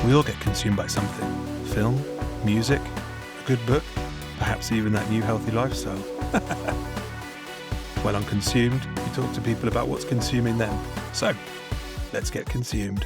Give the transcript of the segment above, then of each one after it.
We all get consumed by something. Film, music, a good book, perhaps even that new healthy lifestyle. Well, on Consumed, we talk to people about what's consuming them. So, let's get consumed.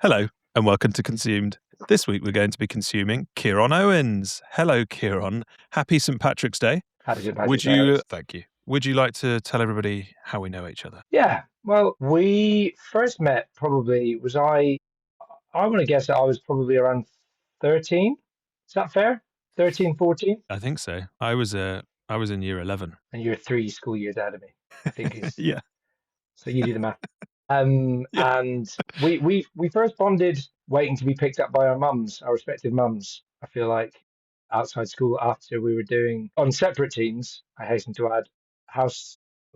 Hello, and welcome to Consumed. This week we're going to be consuming Ciarán Owens. Hello, Ciarán. Happy St. Patrick's Day. Happy St. Patrick's Day. Thank you. Would you like to tell everybody how we know each other? Yeah, well, we first met probably, I want to guess that I was probably around 13. Is that fair? 13, 14? I think so. I was in year 11. And you're 3 school years out of me, I think is. Yeah. So you do the math. Yeah. And we first bonded waiting to be picked up by our respective mums. I feel like outside school after we were doing, on separate teams, I hasten to add,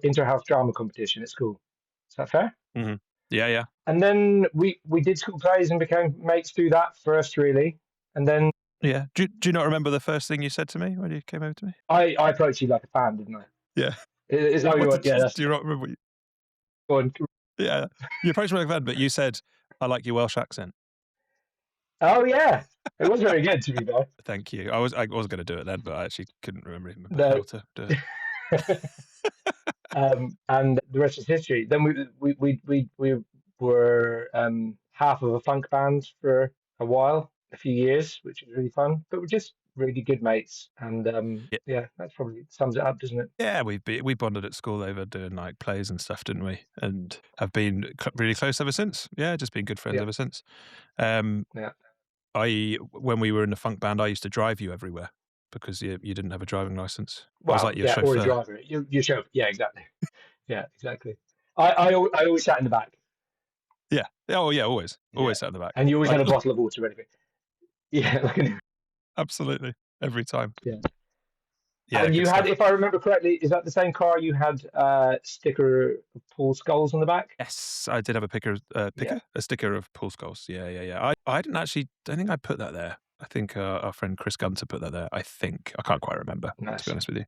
inter-house drama competition at school. Is that fair? Mm-hmm. Yeah. And then we did school plays and became mates through that first, really. And then... Yeah. Do you not remember the first thing you said to me when you came over to me? I approached you like a fan, didn't I? Yeah. Is that what you want? Do you not remember what you... Go on. Yeah. You approached me like a fan, but you said, I like your Welsh accent. Oh, yeah. It was very good, to be fair. Thank you. I was going to do it then, but I actually couldn't remember how to do it. And the rest is history. Then we were half of a funk band for a while, a few years, which was really fun. But we're just really good mates, and yeah, that probably sums it up, doesn't it? Yeah, we bonded at school over doing like plays and stuff, didn't we? And have been really close ever since. Yeah, just been good friends ever since. Yeah. When we were in the funk band, I used to drive you everywhere because you didn't have a driving license. Well, I was like your chauffeur. Or a driver. Your chauffeur. Yeah, exactly. Yeah, exactly. I always sat in the back. Yeah. Oh, yeah. Always sat in the back. And you always had a bottle of water ready. Yeah, absolutely, every time. Yeah. Yeah. And you had, if I remember correctly, is that the same car you had a sticker of Paul Scholes on the back? Yes, I did have a sticker of Paul Scholes. Yeah. I don't think I put that there. I think our friend Chris Gunter put that there. I can't quite remember, to be honest with you.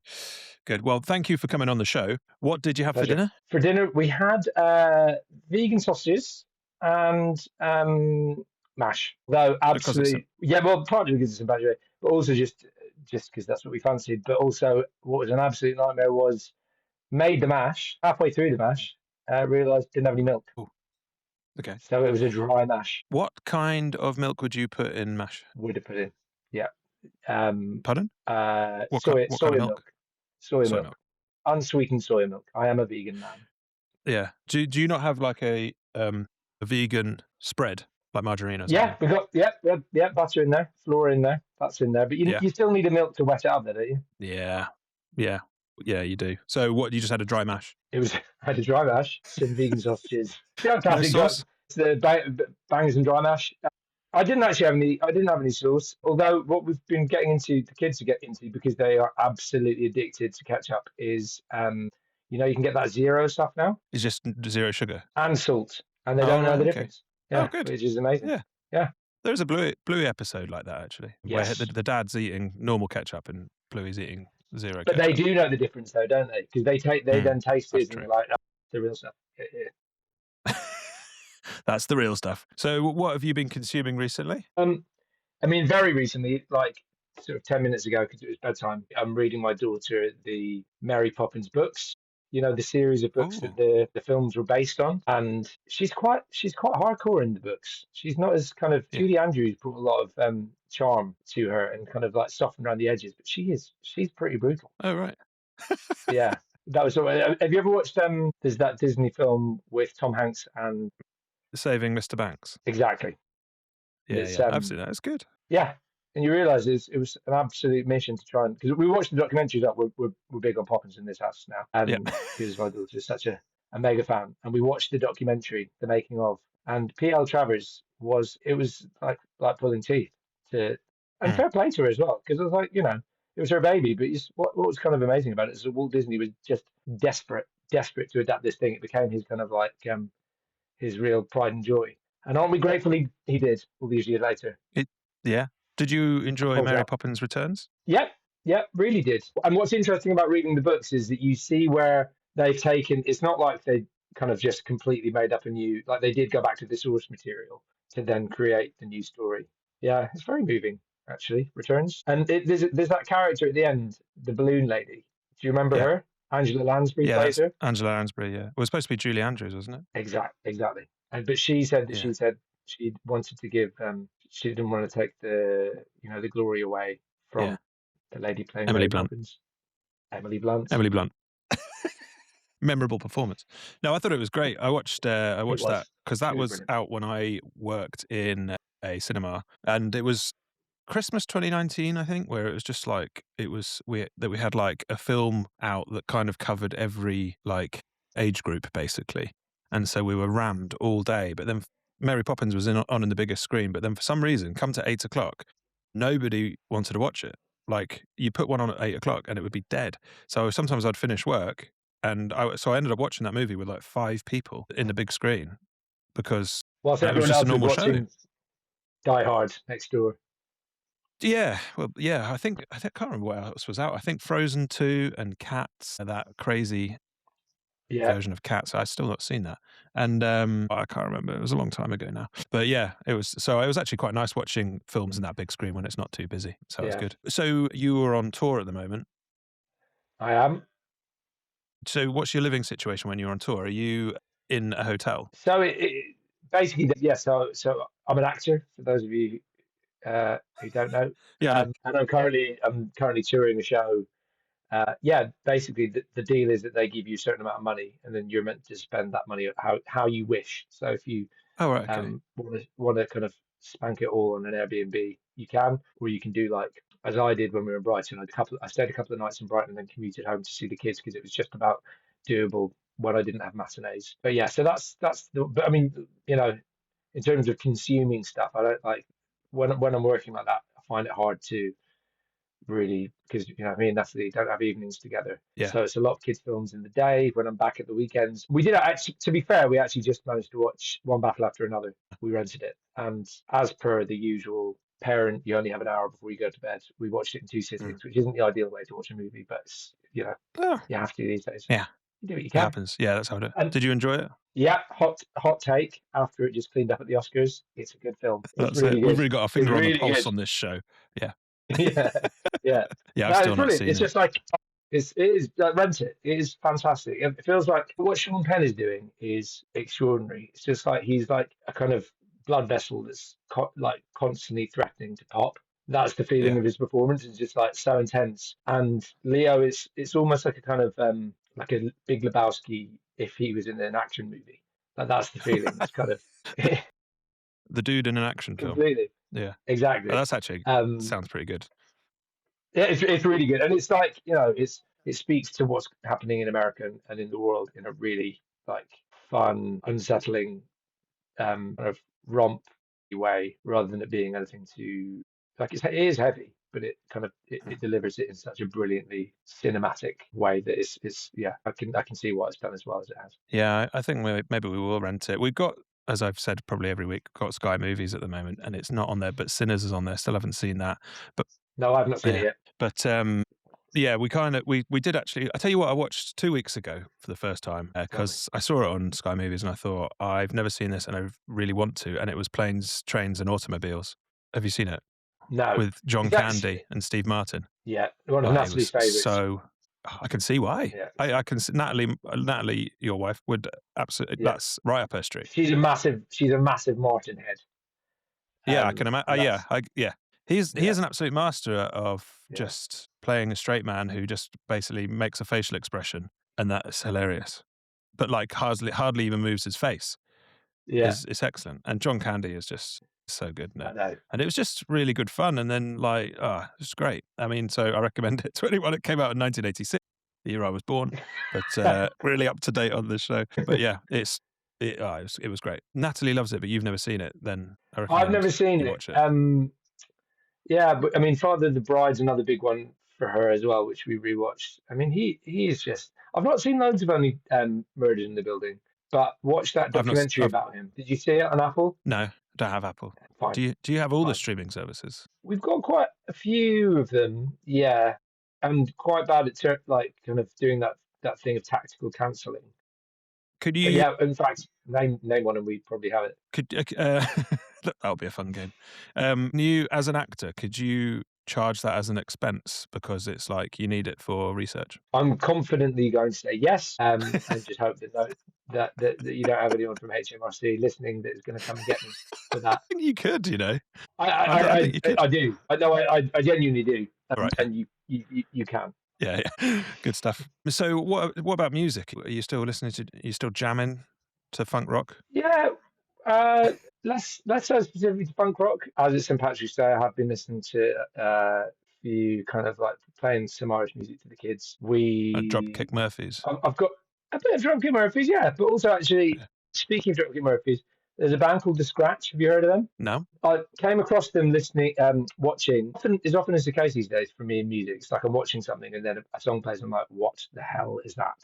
Good. Well, thank you for coming on the show. What did you have for dinner? For dinner, we had vegan sausages and mash. Though absolutely, well, partly because it's a bad way, but also just because that's what we fancied. But also, what was an absolute nightmare was made the mash. Halfway through the mash, realised didn't have any milk. Ooh. Okay. So it was a dry mash. What kind of milk would you put in mash? Would have put in, yeah. Pardon? Soy milk. Soy milk. Unsweetened soy milk. I am a vegan man. Yeah. Do you not have like a vegan spread like margarine or something? Yeah, we got butter in there, flour in there, that's in there. But you still need a milk to wet it up, there, don't you? Yeah, you do. So what? You just had a dry mash? I had a dry mash, some vegan sausages. Classic sauce. The bangers and dry mash. I didn't have any sauce. Although what we've been getting into, the kids are getting into because they are absolutely addicted to ketchup, is you can get that zero stuff now. It's just zero sugar and salt, and they don't know the difference. Yeah, good. Which is amazing. Yeah. There's a Bluey episode like that actually, yes. Where the dad's eating normal ketchup and Bluey's eating zero. But ketchup. they do know the difference though, don't they? Because they then taste it and they're like, that's the real stuff. Yeah. That's the real stuff. So what have you been consuming recently? Very recently, like sort of 10 minutes ago, because it was bedtime, I'm reading my daughter the Mary Poppins books. The series of books that the films were based on, and she's quite hardcore in the books. She's not as kind of Julie Andrews brought a lot of charm to her and kind of like softened around the edges, but she's pretty brutal. Oh right. Yeah, that was. Have you ever watched there's that Disney film with Tom Hanks and Saving Mr. Banks? Exactly. Yeah, I've seen that. It's good. Yeah. And you realise it was an absolute mission to try and, because we watched the documentaries that we're big on Poppins in this house now, because my daughter is such a mega fan, and we watched the documentary, the making of, and P.L. Travers was like pulling teeth and fair play to her as well, because it was like, it was her baby, but what was kind of amazing about it is that Walt Disney was just desperate to adapt this thing. It became his kind of like his real pride and joy, and aren't we grateful he did all these years later? Did you enjoy Mary Poppins Returns? Yeah, really did. And what's interesting about reading the books is that you see where they've taken, it's not like they kind of just completely made up a new, like they did go back to the source material to then create the new story. Yeah, it's very moving, actually. Returns. And there's that character at the end, the balloon lady. Do you remember Yeah. her? Angela Lansbury Yeah, plays that's her. Angela Lansbury, yeah. It was supposed to be Julie Andrews, wasn't it? Exactly. But she said that Yeah. she wanted to give, she didn't want to take the, the glory away Yeah. from the lady playing Emily Mary Blunt. Poppins, Emily Blunt. Emily Blunt. Memorable performance. No, I thought it was great. I watched It that was. because She that was was brilliant. out when I worked in a cinema, and it was Christmas 2019, I think, where it was just like we had like a film out that kind of covered every like age group basically, and so we were rammed all day. But then Mary Poppins was on the biggest screen, but then for some reason, come to 8 o'clock, nobody wanted to watch it. Like you put one on at 8 o'clock and it would be dead. So sometimes I'd finish work so I ended up watching that movie with like 5 people in the big screen because Whilst it was everyone just a else was normal show. watching Die Hard next door. Yeah, well, yeah, I can't remember what else was out. I think Frozen 2 and Cats, that crazy Yeah, version of Cats. I've still not seen that. And I can't remember. It was a long time ago now. But yeah, it was actually quite nice watching films in that big screen when it's not too busy. So it was yeah, good. So you were on tour at the moment. I am. So what's your living situation when you're on tour? Are you in a hotel? So basically, yeah. So I'm an actor. For those of you who don't know, Yeah, I know. and I'm currently touring a show. Yeah, basically the deal is that they give you a certain amount of money, and then you're meant to spend that money how you wish. So if you Oh, right, okay. want to kind of spank it all on an Airbnb, you can, or you can do like as I did when we were in Brighton. I stayed a couple of nights in Brighton and then commuted home to see the kids because it was just about doable when I didn't have matinees. But yeah, so that's the. But I mean, in terms of consuming stuff, I don't like when I'm working like that. I find it hard to really because me and Natalie don't have evenings together. Yeah. So it's a lot of kids' films in the day. When I'm back at the weekends, we did actually. To be fair, we actually just managed to watch One Battle After Another. We rented it, and as per the usual parent, you only have an hour before you go to bed. We watched it in 2 Mm. sittings, which isn't the ideal way to watch a movie, but Oh, you have to these days. yeah, You do what you it can. happens. Yeah, that's how I do it. And Did you enjoy it? yeah, hot take after it just cleaned up at the Oscars. It's a good film. It's That's it. really We've good. really got our It's finger on the really pulse good. on this show. Yeah. Yeah, yeah. Yeah, I've No, still it's not brilliant. seen It's it. just like it is like rent it. It is fantastic. It feels like what Sean Penn is doing is extraordinary. It's just like he's like a kind of blood vessel that's like constantly threatening to pop. That's the feeling Yeah. of his performance. It's just like so intense. And Leo is it's almost like a kind of like a Big Lebowski if he was in an action movie. Like that's the feeling. It's kind of The dude in an action film. completely Yeah. Oh, exactly. that's actually Um, sounds pretty good. Yeah, it's really good, and it's like it speaks to what's happening in America and in the world in a really like fun, unsettling kind of romp way, rather than it being anything too like it is heavy, but it kind of it delivers it in such a brilliantly cinematic way that it's yeah, I can see why it's done as well as it has. Yeah, I think maybe we will rent it. We've got, as I've said probably every week, got Sky Movies at the moment, and it's not on there, but Sinners is on there. Still haven't seen that, but No, I've not seen it yeah, yet. but yeah, we did actually. I tell you what, I watched 2 weeks ago for the first time Tell me. because I saw it on Sky Movies, and I thought I've never seen this, and I really want to. And it was Planes, Trains, and Automobiles. Have you seen it No, with John is that Candy and Steve Martin? yeah one of Oh, it Natalie's was favorites? so. I can see why. Yeah, I can see Natalie, your wife, would absolutely. yeah. That's right up her street. She's a massive Martin head. Yeah, I can imagine. And Yeah, that's yeah. He yeah, is an absolute master of yeah. just playing a straight man who just basically makes a facial expression, and that's hilarious. But like hardly even moves his face. Yeah, Is excellent, and John Candy is just so good in I it. know. And it was just really good fun. And then like, it's great. I mean, so I recommend it to anyone. It came out in 1986, the year I was born, but really up to date on this show. But yeah, it was great. Natalie loves it, but you've never seen it. Then I I've recommend never seen you it. watch it. Yeah, but I mean, Father of the Bride's another big one for her as well, which we rewatched. I mean, he is just. I've not seen loads of only Murder in the Building, but watched that documentary I've about him. Did you see it on Apple? no, I don't have Apple. Fine, Do you have all the fine. streaming services? We've got quite a few of them, yeah, and quite bad at like kind of doing that thing of tactical cancelling. Could you? Yeah, in fact, name one and we probably have it. Could that'll be a fun game. You as an actor, could you charge that as an expense because it's like you need it for research? I'm confidently going to say yes, and just hope that that you don't have anyone from HMRC listening that is going to come and get me for that. I think you could, you know. I I think you could. I do. I know. I genuinely do. All right. And you can. Yeah, good stuff. So, what about music? Are you still listening to? Are you still jamming to funk rock? Yeah. Let's say specifically to punk rock. As it's St. Patrick's Day, I have been listening to few kind of like playing some Irish music to the kids. Dropkick Murphys. I've got a bit of Dropkick Murphys, yeah, but also actually speaking of Dropkick Murphys, there's a band called The Scratch. Have you heard of them? No. I came across them listening, watching. Often is the case these days for me in music. It's like I'm watching something and then a song plays. And I'm like, what the hell is that?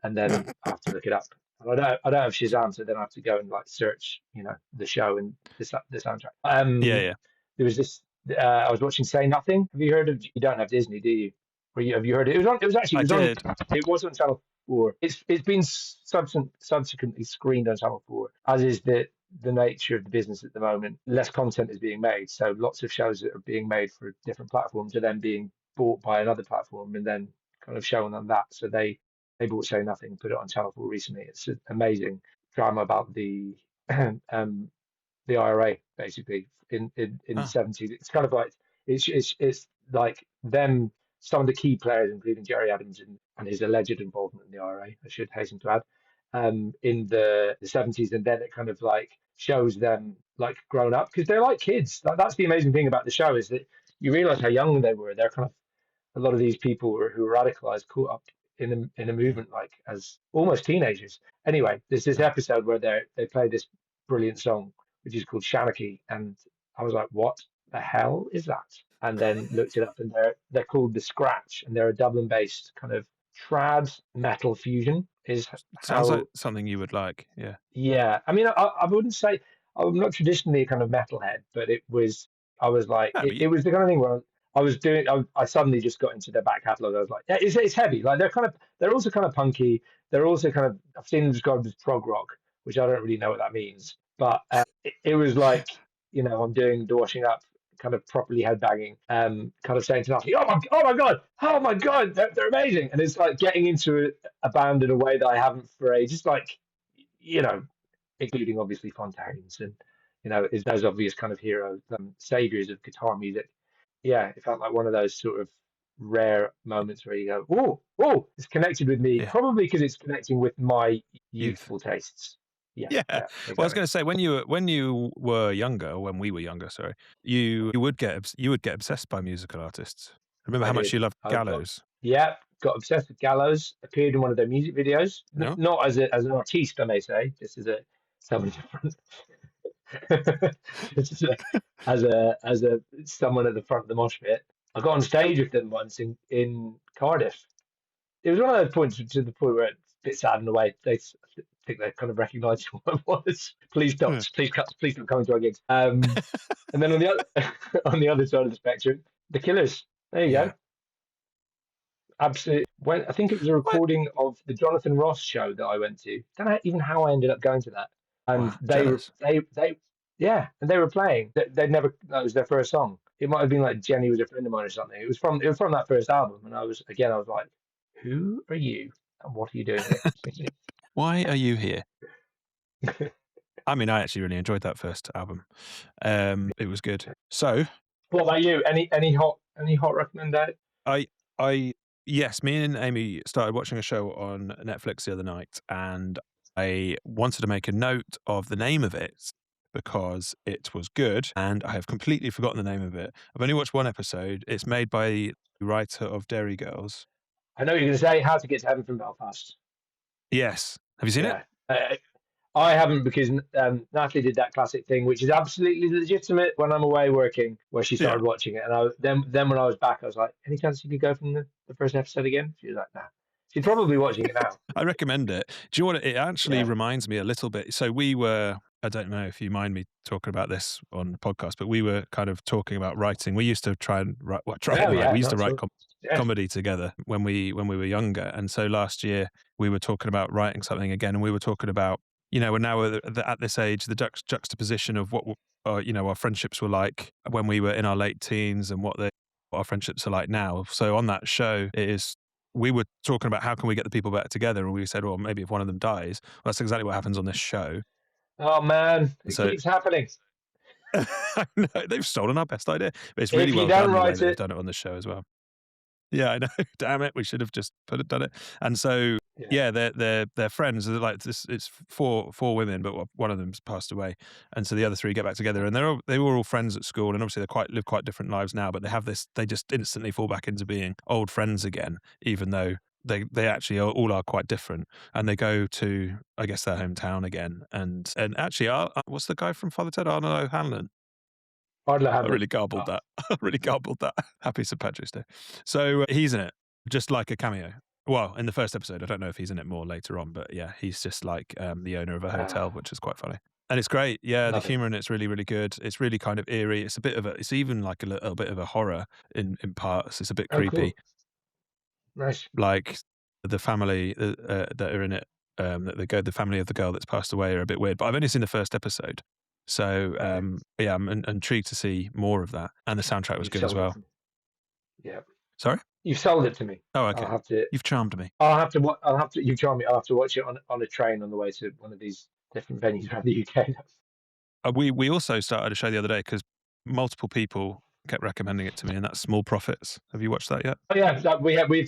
And then I have to look it up. And I don't have Shazam, so then I have to go and like search, the show and the soundtrack. Yeah. There was this. I was watching Say Nothing. Have you heard of? You don't have Disney, do you? Have you heard it? It was on. It was actually. It was on Channel 4. It's been subsequently screened on Channel 4, as is the nature of the business at the moment. Less content is being made, so lots of shows that are being made for different platforms are then being bought by another platform and then kind of shown on that. So they bought Say Nothing, put it on Channel 4 recently. It's an amazing drama about the IRA, basically in the 70s. It's kind of like it's like them. Some of the key players, including Jerry Adams and his alleged involvement in the IRA, I should hasten to add, in the 70s, and then it kind of like shows them like grown up because they're like kids. That's the amazing thing about the show is that you realize how young they were. They're kind of a lot of these people who were radicalized, caught up in a movement like as almost teenagers. Anyway, there's this episode where they play this brilliant song which is called Shanachie, and I was like, what the hell is that? And then looked it up, and they're called The Scratch, and they're a Dublin-based kind of trad metal fusion. Sounds like something you would like, yeah. Yeah, I mean, I wouldn't say I'm not traditionally a kind of metalhead, but I was like, it was the kind of thing where I was doing. I suddenly just got into their back catalogue. I was like, yeah, it's heavy. Like they're also kind of punky. They're also kind of, I've seen them described as prog rock, which I don't really know what that means. But it was like, I'm doing the washing up, kind of properly headbanging, kind of saying to Natalie, oh my god, they're amazing. And it's like getting into a band in a way that I haven't for ages, like, including obviously Fontaines and, is those obvious kind of heroes, saviors of guitar music. Yeah, it felt like one of those sort of rare moments where you go, oh, it's connected with me, probably because it's connecting with my youthful tastes. Yeah. Exactly. Well, I was going to say when you were younger, when we were younger, sorry, you would get obsessed by musical artists. Remember how much you loved Gallows? Got obsessed with Gallows. Appeared in one of their music videos. No? Not as an artiste, I may say, just as someone different. as a someone at the front of the mosh pit. I got on stage with them once in Cardiff. It was one of those points to the point where it's a bit sad in a way. I think they kind of recognised what it was. Please don't come into our gigs. And then on the other side of the spectrum, the Killers. There you go. Absolutely. I think it was a recording of the Jonathan Ross show that I went to. Don't know even how I ended up going to that. And they were playing. That was their first song. It might have been like Jenny Was a Friend of Mine or something. It was from that first album, and I was like, who are you and what are you doing here? Why are you here? I mean, I actually really enjoyed that first album. It was good. So, what about you? Any hot recommendation? Yes, me and Amy started watching a show on Netflix the other night, and I wanted to make a note of the name of it because it was good, and I have completely forgotten the name of it. I've only watched one episode. It's made by the writer of Derry Girls. I know you're going to say How to Get to Heaven from Belfast. Yes. Have you seen it? I haven't, because Natalie did that classic thing, which is absolutely legitimate when I'm away working, where she started watching it. And then when I was back, I was like, any chance you could go from the first episode again? She was like, nah. She's probably watching it now. I recommend it. Do you know what? It actually reminds me a little bit. So we were I don't know if you mind me talking about this on the podcast, but we were kind of talking about writing. We used to try and write, we used to Not write sure. Yeah. comedy together when we were younger. And so last year we were talking about writing something again, and we were talking about, we're now at this age, the juxtaposition of what our friendships were like when we were in our late teens and what our friendships are like now. So on that show, we were talking about how can we get the people back together, and we said, well, maybe if one of them dies. Well, that's exactly what happens on this show. Oh man, it So keeps happening. I know, they've stolen our best idea, but it's really If you well don't done the way write that they've it, done it on the show as well. Yeah, I know. Damn it, we should have just done it. And so, yeah. yeah, they're friends. They're like this. It's four women, but one of them's passed away, and so the other three get back together. And they were all friends at school, and obviously they live quite different lives now. But they have this. They just instantly fall back into being old friends again, even though they actually all are quite different. And they go to, I guess, their hometown again. And actually, what's the guy from Father Ted? Arnold O'Hanlon. I really garbled that. I really garbled that. Happy St. Patrick's Day. So he's in it, just like a cameo. Well, in the first episode, I don't know if he's in it more later on, but yeah, he's just like the owner of a hotel, which is quite funny. And it's great. Yeah, the humor in it's really, really good. It's really kind of eerie. It's it's even like a little bit of a horror in parts. It's a bit creepy. Cool. Nice. Like the family that are in it, the family of the girl that's passed away are a bit weird, but I've only seen the first episode. So, yeah, I'm intrigued to see more of that. And the soundtrack was good as well. Yeah. Sorry? You've sold it to me. Oh, okay. You've charmed me. You've charmed me. I'll have to watch it on a train on the way to one of these different venues around the UK. We also started a show the other day because multiple people kept recommending it to me, and that's Small Profits. Have you watched that yet? Oh yeah,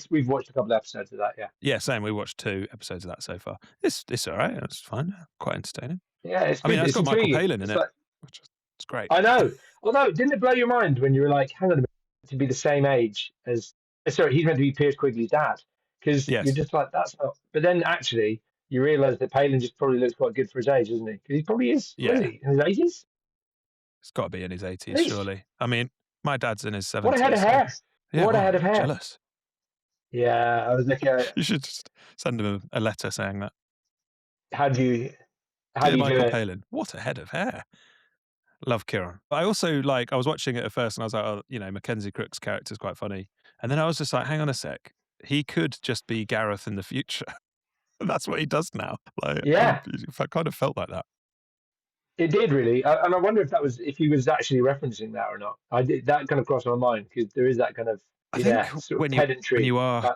we've watched a couple of episodes of that. Yeah. Yeah, same. We watched 2 episodes of that so far. It's all right. It's fine. Quite entertaining. Yeah, it's good. I mean, it's got Michael Palin in it, which is great. I know. Although, didn't it blow your mind when you were like, hang on a minute, to be the same age as... Sorry, he's meant to be Piers Quigley's dad. Because you're just like, that's not... But then actually, you realise that Palin just probably looks quite good for his age, doesn't he? Because he probably is. Yeah. Is he? In his 80s? It's got to be in his 80s, surely. I mean, my dad's in his 70s. What a head of hair. Yeah, what a head of hair. Jealous. Yeah, I was looking at... You should just send him a letter saying that. How do you Michael Palin, what a head of hair. Love Ciarán. I also, I was watching it at first and I was like, oh, Mackenzie Crook's character's quite funny. And then I was just like, hang on a sec. He could just be Gareth in the future. That's what he does now. Yeah. I kind of felt like that. It did really. And I wonder if he was actually referencing that or not. That kind of crossed my mind because there is that kind of, sort of pedantry. When you are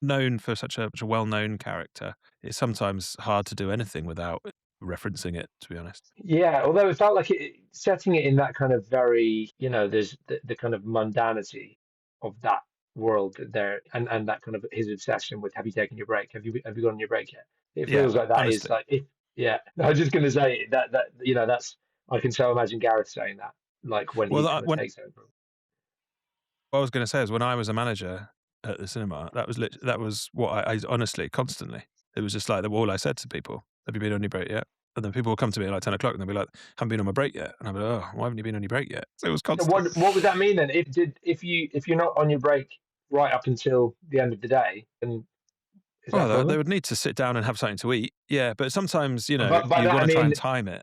known for such a well-known character, it's sometimes hard to do anything without referencing it, to be honest. Yeah, although it felt like setting it in that kind of very, there's the kind of mundanity of that world there, and that kind of his obsession with, have you taken your break? Have you gone on your break yet? It feels like that honestly. Is like, I was just going to say that that's, I can so imagine Gareth saying that, like when he kind of takes over. What I was going to say is when I was a manager at the cinema, that was what I honestly constantly. It was just like all I said to people. Have you been on your break yet? And then people will come to me at like 10 o'clock and they'll be like, haven't been on my break yet. And I'll be like, oh, why haven't you been on your break yet? So it was constant. What would that mean then? If you're not on your break right up until the end of the day, then they would need to sit down and have something to eat. Yeah, but sometimes, you want to try and time it.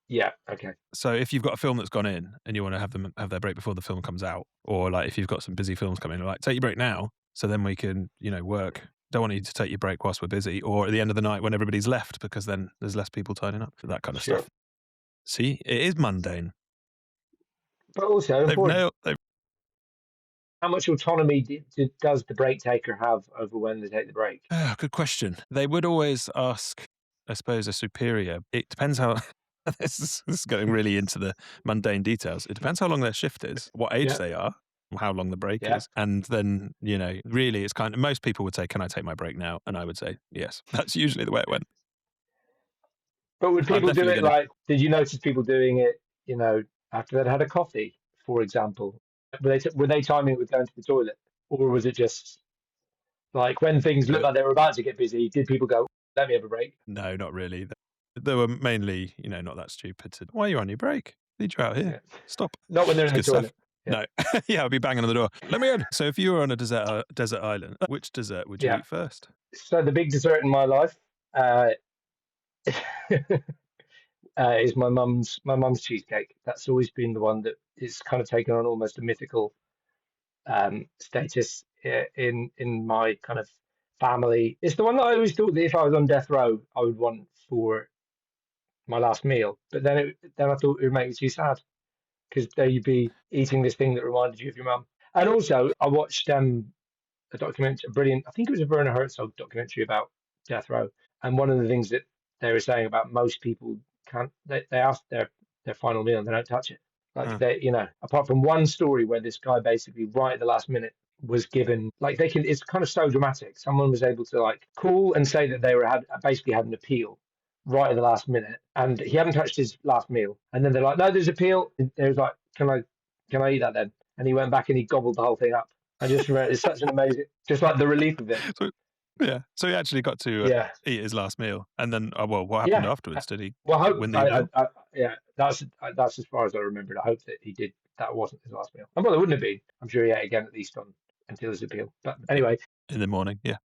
Yeah, okay. So if you've got a film that's gone in and you want to have them have their break before the film comes out, or like if you've got some busy films coming, like take your break now, so then we can, work. Don't want you to take your break whilst we're busy, or at the end of the night when everybody's left, because then there's less people turning up, that kind of stuff. See, it is mundane. But also important. How much autonomy does the break taker have over when they take the break? Good question. They would always ask, I suppose, a superior. It depends how... This is going really into the mundane details. It depends how long their shift is, what age they are, how long the break is. And then, really it's kind of... Most people would say, can I take my break now? And I would say, yes. That's usually the way it went. But would people do it did you notice people doing it, after they'd had a coffee, for example? Were they timing it with going to the toilet? Or was it just like when things looked like they were about to get busy, did people go, let me have a break? No, not really. They were mainly, not that stupid. Why are you on your break? Need you out here. Yeah. Stop. Not when they're in the toilet. Yeah. No. Yeah, I'll be banging on the door. Let me in. So if you were on a desert island, which dessert would you eat first? So the big dessert in my life is my mum's cheesecake. That's always been the one that is kind of taken on almost a mythical status in my kind of family. It's the one that I always thought that if I was on death row, I would want for my last meal. But then I thought it would make me too sad because there you'd be eating this thing that reminded you of your mum. And also, I watched a documentary, a brilliant, I think it was a Werner Herzog documentary about death row. And one of the things that they were saying about most people can't, they ask their final meal and they don't touch it. Like they, apart from one story where this guy basically right at the last minute was given, like they can, it's kind of so dramatic. Someone was able to like call and say that they basically had an appeal right at the last minute, and he hadn't touched his last meal. And then they're like, no, there's appeal. And they was like, can I eat that then? And he went back and he gobbled the whole thing up. I just remember it's such an amazing, just like the relief of it. So he actually got to eat his last meal, and then what happened afterwards? Did he win the appeal? That's as far as I remember it. I hope that he did. That wasn't his last meal. Well, it wouldn't have been. I'm sure he ate again at least until his appeal. But anyway, in the morning, yeah.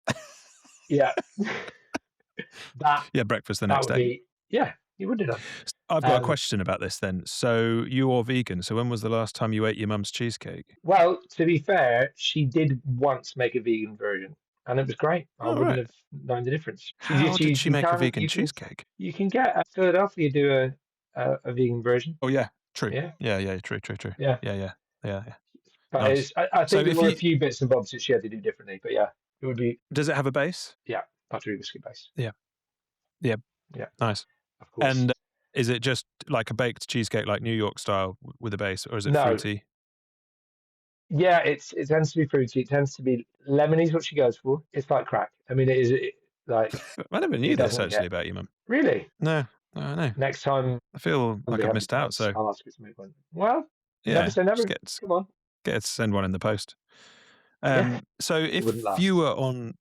Breakfast the next day. He would have done. I've got a question about this then. So you're vegan. So when was the last time you ate your mum's cheesecake? Well, to be fair, she did once make a vegan version, and it was great. I wouldn't have known the difference. How did she make a vegan cheesecake? You can get at Philadelphia do a vegan version. Oh yeah, true. Yeah, true. Yeah. But nice. I think there were a few bits and bobs that she had to do differently. But yeah, it would be. Does it have a base? Yeah, buttery biscuit base. Yeah. Nice. Of course. And is it just like a baked cheesecake, like New York style, with a base, or is it fruity? Yeah, it tends to be fruity. It tends to be lemony is what she goes for. It's like crack. I mean, it is like. I never knew this actually about your mum. Really? No, I know. Next time, I feel like I've missed out. So I'll ask her to make one. Well, never say never. Come on, get her to send one in the post. So if you were on,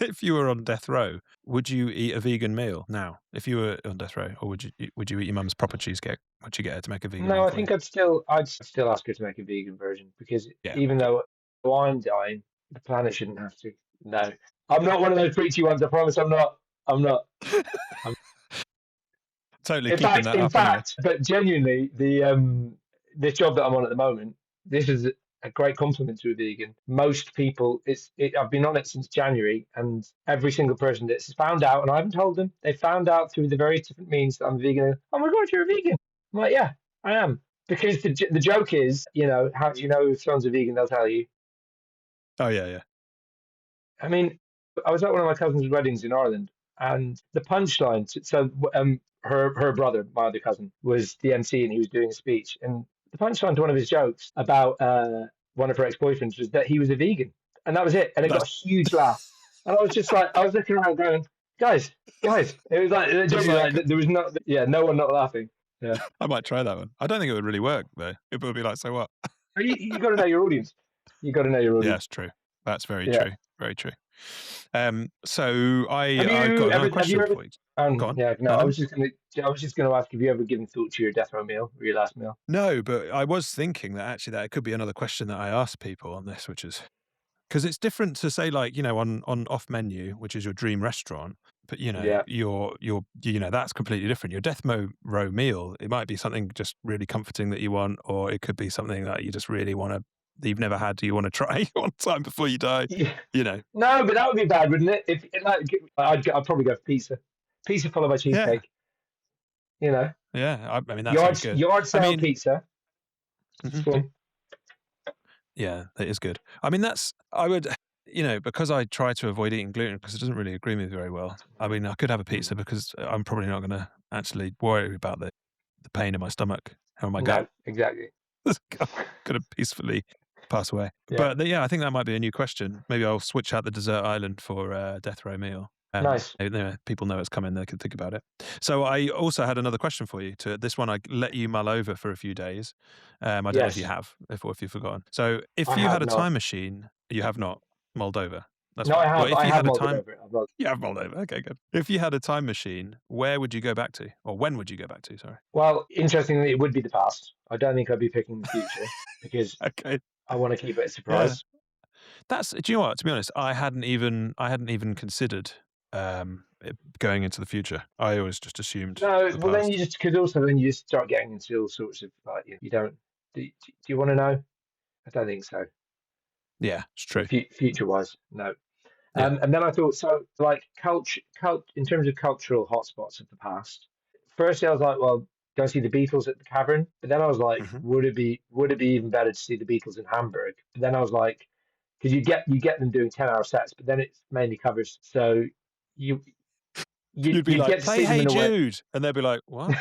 if you were on death row, would you eat a vegan meal now? If you were on death row, or would you eat your mum's proper cheesecake? Would you get her to make a vegan? No, I think I'd still ask her to make a vegan version because even though I'm dying, the planet shouldn't have to. No, I'm not one of those preachy ones. I promise, I'm not. I'm totally keeping that up. In fact, but genuinely, this job that I'm on at the moment, this is a great compliment to a vegan. Most people, I've been on it since January, and every single person that's found out, and I haven't told them, they found out through the various different means that I'm a vegan. Oh my God, you're a vegan. I'm like, yeah, I am. Because the joke is, how do you know if someone's a vegan? They'll tell you. Oh, yeah. I mean, I was at one of my cousin's weddings in Ireland, and the punchline, so her brother, my other cousin, was the MC, and he was doing a speech. And the punchline to one of his jokes about one of her ex-boyfriends was that he was a vegan. And that was it. And it got a huge laugh. And I was just like, I was looking around going, guys. It was like, there was no one not laughing. Yeah. I might try that one. I don't think it would really work, though. It would be like, so what? You got to know your audience. Yeah, that's true. That's very true. Very true. So I've got another question for you. I was just going to ask, have you ever given thought to your death row meal, or your last meal? No, but I was thinking that actually that it could be another question that I ask people on this, which is because it's different to say like, on off menu, which is your dream restaurant, but your that's completely different. Your death row meal, it might be something just really comforting that you want, or it could be something that you just really want to. That you've never had, do you want to try one time before you die? No, but that would be bad, wouldn't it? I'd probably go for pizza followed by cheesecake. Yeah, I mean that's good. Yard sale pizza. Mm-hmm. Yeah, it is good. I mean I would, because I try to avoid eating gluten because it doesn't really agree with me very well. I mean, I could have a pizza because I'm probably not going to actually worry about the pain in my stomach or my gut. No, exactly. Could have peacefully pass away. Yeah. But I think that might be a new question. Maybe I'll switch out the dessert island for a death row meal. Nice. People know it's coming. They can think about it. So I also had another question for you. To this one, I let you mull over for a few days. I don't know if you have, if you've forgotten. So if you had a time machine, you have not mulled over. That's I have. Well, I have mulled over. You have mulled over. Okay, good. If you had a time machine, where would you go back to, or when would you go back to? Sorry. Well, interestingly, it would be the past. I don't think I'd be picking the future because I want to keep it a surprise. Do you know what? To be honest, I hadn't even considered going into the future. I always just assumed No, the well then past. you just because also then you just start getting into all sorts of like you don't. Do you want to know? I don't think so. Yeah, it's true. Future wise, no. Yeah. And then I thought, so like in terms of cultural hotspots of the past. Firstly, I was like, well, go see the Beatles at the Cavern. But then I was like, Hmm. would it be even better to see the Beatles in Hamburg? But then I was like, because you get them doing 10-hour sets, but then it's mainly covers, so you You'd be you'd like, get to play see them Hey in a way. Jude. And they'd be like, what?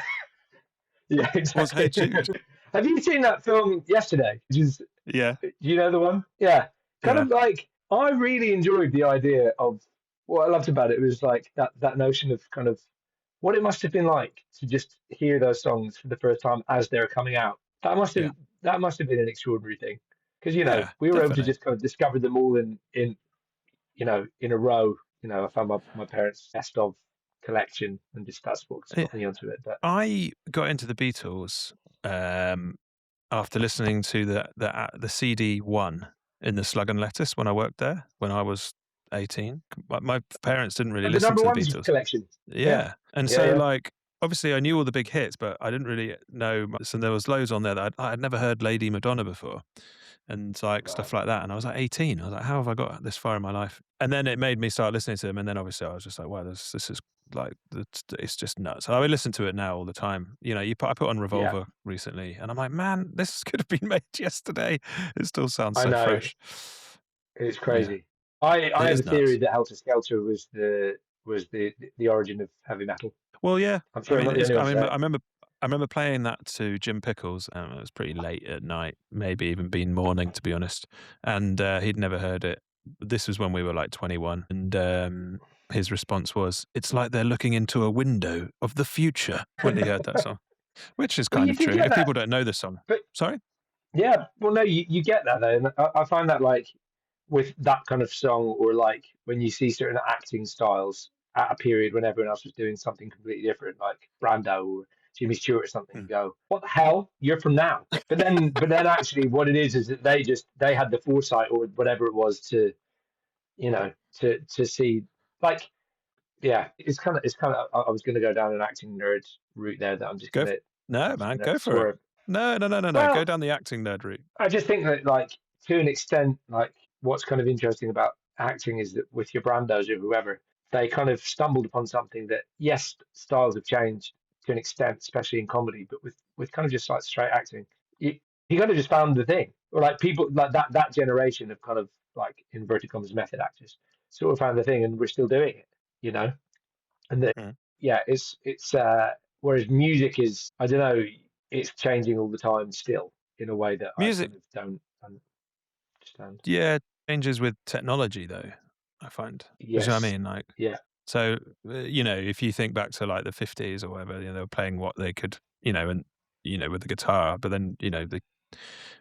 Yeah, What's Hey exactly. Jude? Have you seen that film Yesterday? Which is, Yeah. do you know the one? Yeah, kind Yeah. of like I really enjoyed the idea of what I loved about it was like that notion of kind of what it must have been like to just hear those songs for the first time as they're coming out. Yeah. That must have been an extraordinary thing because Yeah, we were able to definitely. just kind of discover them all in in a row. I found my parents' best of collection and just that's what Yeah. got me onto it. But I got into the Beatles um, after listening to the CD one in the Slug and Lettuce when I worked there when I was 18. My parents didn't really and the listen number to the ones Beatles. collection. Yeah, Yeah, and yeah, so yeah. like obviously I knew all the big hits, but I didn't really know much, and there was loads on there that I'd never heard Lady Madonna before, and like Wow. stuff like that. And I was like 18. I was like, how have I got this far in my life? And then it made me start listening to them, and then obviously I was just like, wow, this is like it's just nuts. I would listen to it now all the time. I put on Yeah, Revolver recently, and I'm like, man, this could have been made yesterday. It still sounds I so know. fresh. It's Yeah, crazy. I it have is a theory nuts. that Helter Skelter was the origin of heavy metal. Well, yeah. I'm I sure I'm mean, not the it's. only one I to mean, say I it. remember. I remember playing that to Jim Pickles. It was pretty late at night, maybe even been morning, to be honest. And he'd never heard it. This was when we were like 21, and his response was, "It's like they're looking into a window of the future." When he heard that song, which is Well, kind you of do true. get If that, people don't know the song, but sorry. yeah, well, no, you get that though, and I find that like with that kind of song, or like when you see certain acting styles at a period when everyone else was doing something completely different, like Brando or Jimmy Stewart or something, you Mm. go, "What the hell? You're from now." But then actually, what it is that they had the foresight or whatever it was to to see like yeah, it's kind of I was going to go down an acting nerd route there that Go. I'm No, just man, gonna go for it. swerve. No, no, no, no, no. Go Well, down the acting nerd route. I just think that, like, to an extent, like, what's kind of interesting about acting is that with your Brandos or whoever, they kind of stumbled upon something that, yes, styles have changed to an extent, especially in comedy, but with kind of just like straight acting, you kind of just found the thing, or like people like that generation of kind of like inverted commas method actors sort of found the thing, and we're still doing it, you know, and that Mm. yeah, it's whereas music is I don't know, it's changing all the time still in a way that I Music. kind of don't understand. Yeah, changes with technology though, I find. Do you know what I Yes. mean? Like, Yeah. so, if you think back to like the 50s or whatever, they were playing what they could, and, with the guitar, but then,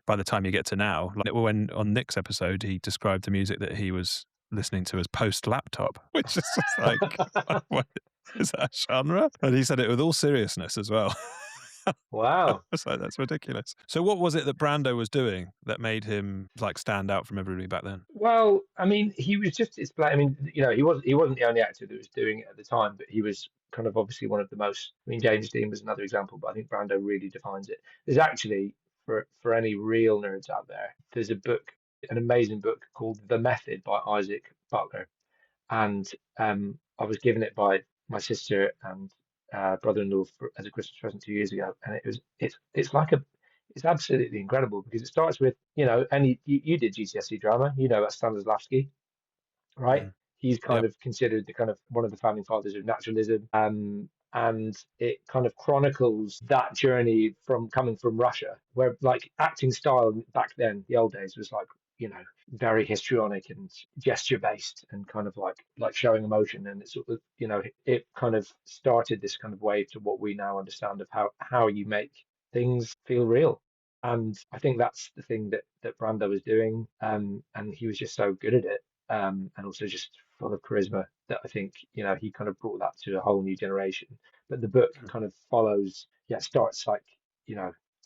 by the time you get to now, like when on Nick's episode, he described the music that he was listening to as post laptop, which is just like, what is that a genre? And he said it with all seriousness as well. I Wow. was like, that's ridiculous. So what was it that Brando was doing that made him like stand out from everybody back then? Well, I mean, he was just it's like I mean, he wasn't the only actor that was doing it at the time, but he was kind of obviously one of the most. I mean, James Dean was another example, but I think Brando really defines it. There's actually for any real nerds out there, there's a book, an amazing book called The Method by Isaac Butler, and I was given it by my sister and brother-in-law as a Christmas present 2 years ago, and it's absolutely incredible because it starts with and you did GCSE drama, about Stanislavski, right? Mm. He's kind Yep. of considered the kind of one of the founding fathers of naturalism, and it kind of chronicles that journey from coming from Russia, where like acting style back then, the old days, was like very histrionic and gesture based and kind of like showing emotion, and it's sort of it kind of started this kind of wave to what we now understand of how you make things feel real. And I think that's the thing that Brando was doing, and he was just so good at it, and also just full of charisma that I think he kind of brought that to a whole new generation. But the book Mm. kind of follows, yeah, starts like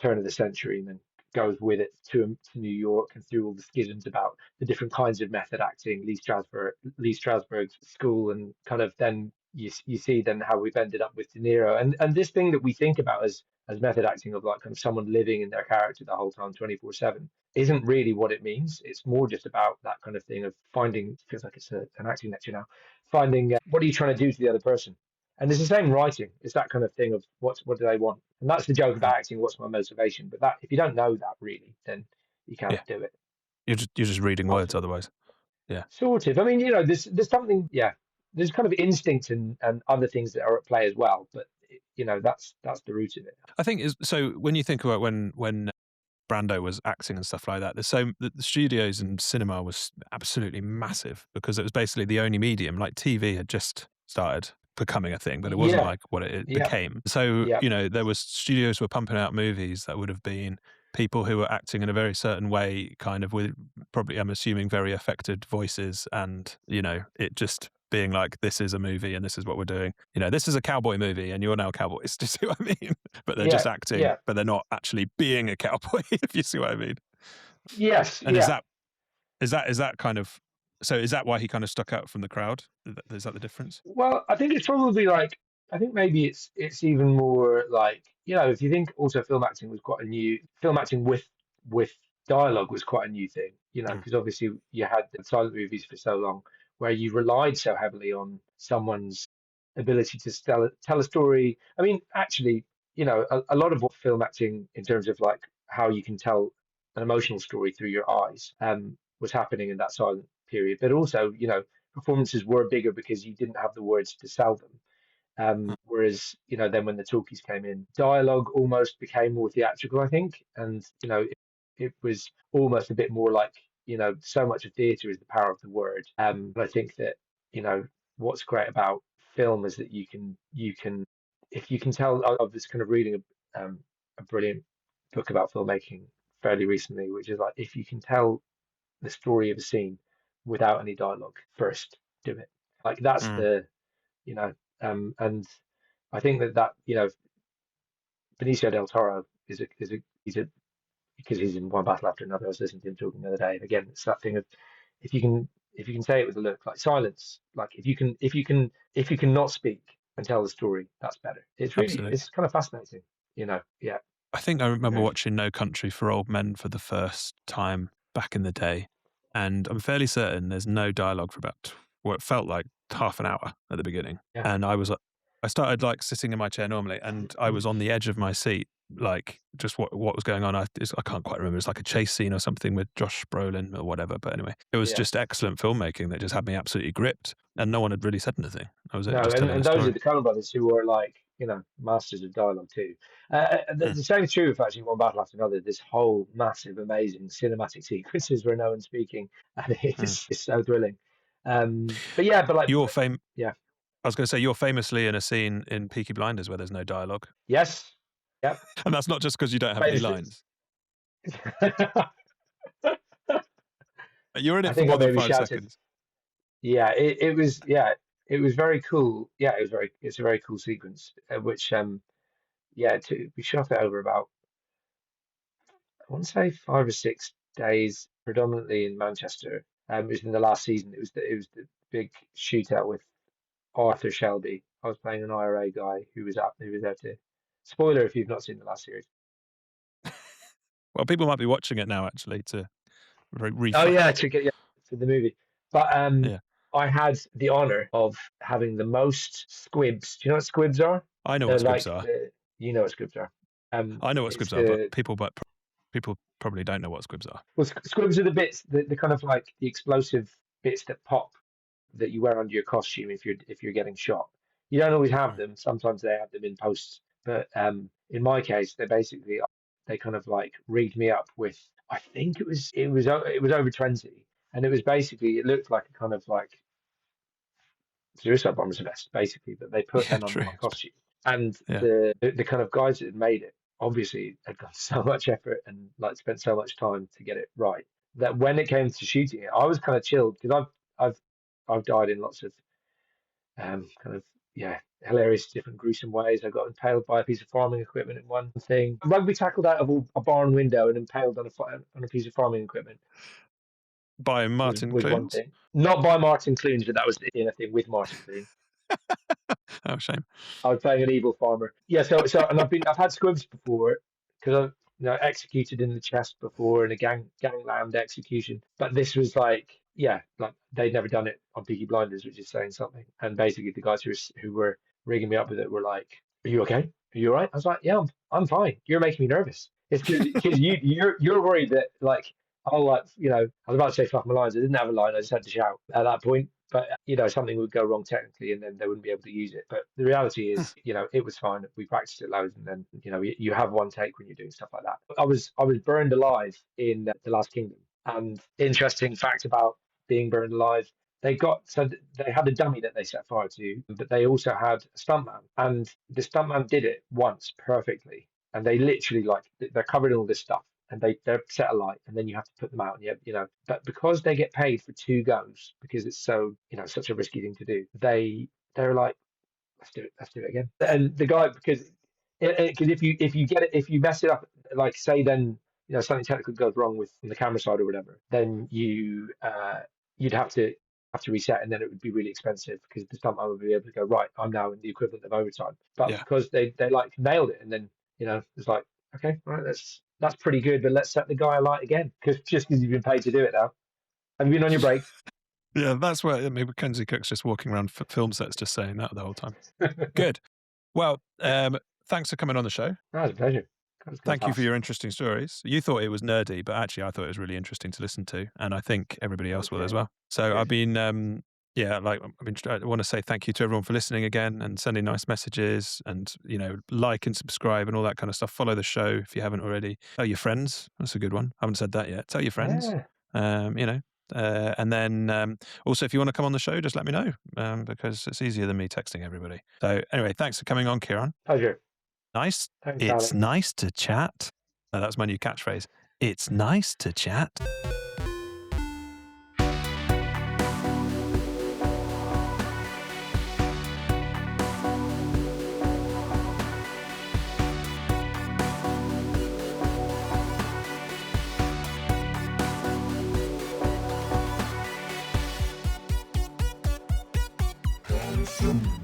turn of the century and then goes with it to New York and through all the schisms about the different kinds of method acting, Lee Strasberg's school, and kind of then you see then how we've ended up with De Niro, and this thing that we think about as method acting of like kind of someone living in their character the whole time 24/7 isn't really what it means. It's more just about that kind of thing of finding, feels like it's an acting lecture now, finding what are you trying to do to the other person. And it's the same writing. It's that kind of thing of what do they want, and that's the joke about acting. What's my motivation? But that, if you don't know that really, then you can't Yeah. do it. You're just reading words Ultimately. otherwise. Yeah. Sort of. I mean, there's something, yeah. There's kind of instinct and other things that are at play as well, but that's the root of it. I think is so when you think about when Brando was acting and stuff like that, the studios and cinema was absolutely massive because it was basically the only medium. Like TV had just started becoming a thing, but it wasn't Yeah, like what it yeah, became. So, yeah, there was studios were pumping out movies that would have been people who were acting in a very certain way, kind of with probably, I'm assuming, very affected voices and, it just being like, this is a movie and this is what we're doing. This is a cowboy movie and you're now cowboys. Do you see what I mean? But they're just yeah, acting, yeah. but they're not actually being a cowboy, if you see what I mean. Yes, And is yeah. that is that kind of so is that why he kind of stuck out from the crowd? Is that the difference? Well, I think it's probably like, I think maybe it's even more like, if you think also film acting with dialogue was quite a new thing, Mm, because obviously you had the silent movies for so long where you relied so heavily on someone's ability to tell a story. I mean, actually, a lot of what film acting in terms of like how you can tell an emotional story through your eyes was happening in that silent period, but also, performances were bigger because you didn't have the words to sell them. mm, Whereas, then when the talkies came in, dialogue almost became more theatrical, I think. And, it was almost a bit more like, so much of theatre is the power of the word. But I think that, what's great about film is that you can, if you can tell, I was kind of reading a brilliant book about filmmaking fairly recently, which is like, if you can tell the story of a scene without any dialogue first, do it. Like that's mm. the, and I think that Benicio del Toro he's a because he's in one battle after another. I was listening to him talking the other day, and again, it's that thing of if you can say it with a look, like silence, like if you can not speak and tell the story, that's better. Absolutely. It's kind of fascinating, yeah, I think I remember very, watching No Country for Old Men for the first time back in the day, and I'm fairly certain there's no dialogue for about what it felt like half an hour at the beginning, yeah. and I started like sitting in my chair normally, and I was on the edge of my seat, like just what was going on. I can't quite remember. It's like a chase scene or something with Josh Brolin or whatever. But anyway, it was Yeah. just excellent filmmaking that just had me absolutely gripped, and no one had really said anything. That was it, No, just and, telling and a those are story. the Coen brothers who are like, masters of dialogue too. Mm, The same is true of actually One Battle After Another. This whole massive, amazing cinematic sequences where no one's speaking, and mm. it's so thrilling. But yeah, but like, You're fam- yeah, I was going to say you're famously in a scene in Peaky Blinders where there's no dialogue, yes, yep. and that's not just because you don't have any Famous- lines. You're in I it for think I more than maybe five shouted. seconds. Yeah, it was very cool. Yeah, it's a very cool sequence, which we shot it over about, I want to say 5 or 6 days, predominantly in Manchester. It was in the last season. It was the big shootout with Arthur Shelby. I was playing an IRA guy who was there to. Spoiler if you've not seen the last series. Well, people might be watching it now actually to Oh yeah, refresh. to get, yeah, for the movie. But Yeah, I had the honor of having the most squibs. Do you know what squibs are? I know They're what squibs like are. you know what squibs are. I know what It's squibs are, the but people probably don't know what squibs are. Well, squibs are the bits, the kind of like the explosive bits that pop that you wear under your costume if you're getting shot. You don't always have Mm. them. Sometimes they have them in posts, but in my case, they kind of like rigged me up with. I think it was over 20, and it was basically, it looked like a kind of like suicide bomber's vest, basically, that they put Yeah, then under true. my costume. And Yeah, the kind of guys that had made it obviously had got so much effort and like spent so much time to get it right that when it came to shooting it, I was kind of chilled because I've I've died in lots of kind of, yeah, hilarious, different gruesome ways. I got impaled by a piece of farming equipment in one thing. Rugby tackled out of a barn window and impaled on a piece of farming equipment by was Martin was one Clunes. thing. Not by Martin Clunes, but that was in a thing with Martin Clunes. Oh, shame. I was playing an evil farmer. Yeah, and I've had squibs before because I've executed in the chest before in a gangland execution. But this was like, yeah, like they'd never done it on Peaky Blinders, which is saying something. And basically, the guys who were rigging me up with it were like, "Are you okay? Are you all right?" I was like, "Yeah, I'm fine. You're making me nervous. It's because you're worried that like I'll like I was about to say fluff my lines. I didn't have a line. I just had to shout at that point. But something would go wrong technically, and then they wouldn't be able to use it. But the reality is, it was fine. We practiced it loads, and then you have one take when you're doing stuff like that. I was burned alive in The Last Kingdom, and interesting fact about being burned alive. They had a dummy that they set fire to, but they also had a stuntman, and the stuntman did it once perfectly, and they literally they're covered in all this stuff, and they're set alight, and then you have to put them out, and but because they get paid for 2 goes, because it's so such a risky thing to do, they're like, let's do it again. And the guy, because if you mess it up, like say then something technical goes wrong with the camera side or whatever, then you'd have to reset, and then it would be really expensive because the stuntman would be able to go, right, I'm now in the equivalent of overtime. But because they like nailed it, and then it's like, okay, right, that's pretty good, but let's set the guy alight again, because you've been paid to do it now. Have you been on your break? Yeah, that's where Mackenzie Cook's just walking around film sets just saying that the whole time. Good. Well, thanks for coming on the show. That was a pleasure. Thank you for your interesting stories. You thought it was nerdy, but actually I thought it was really interesting to listen to, and I think everybody else will as well. So I've been, I want to say thank you to everyone for listening again and sending nice messages, and like and subscribe and all that kind of stuff. Follow the show if you haven't already. Tell your friends. That's a good one. I haven't said that yet. Tell your friends. Yeah. And then also, if you want to come on the show, just let me know, because it's easier than me texting everybody. So anyway, thanks for coming on, Ciarán. Pleasure. Nice. Thanks, It's Alex. nice to chat. Oh, that's my new catchphrase. It's nice to chat. Zoom.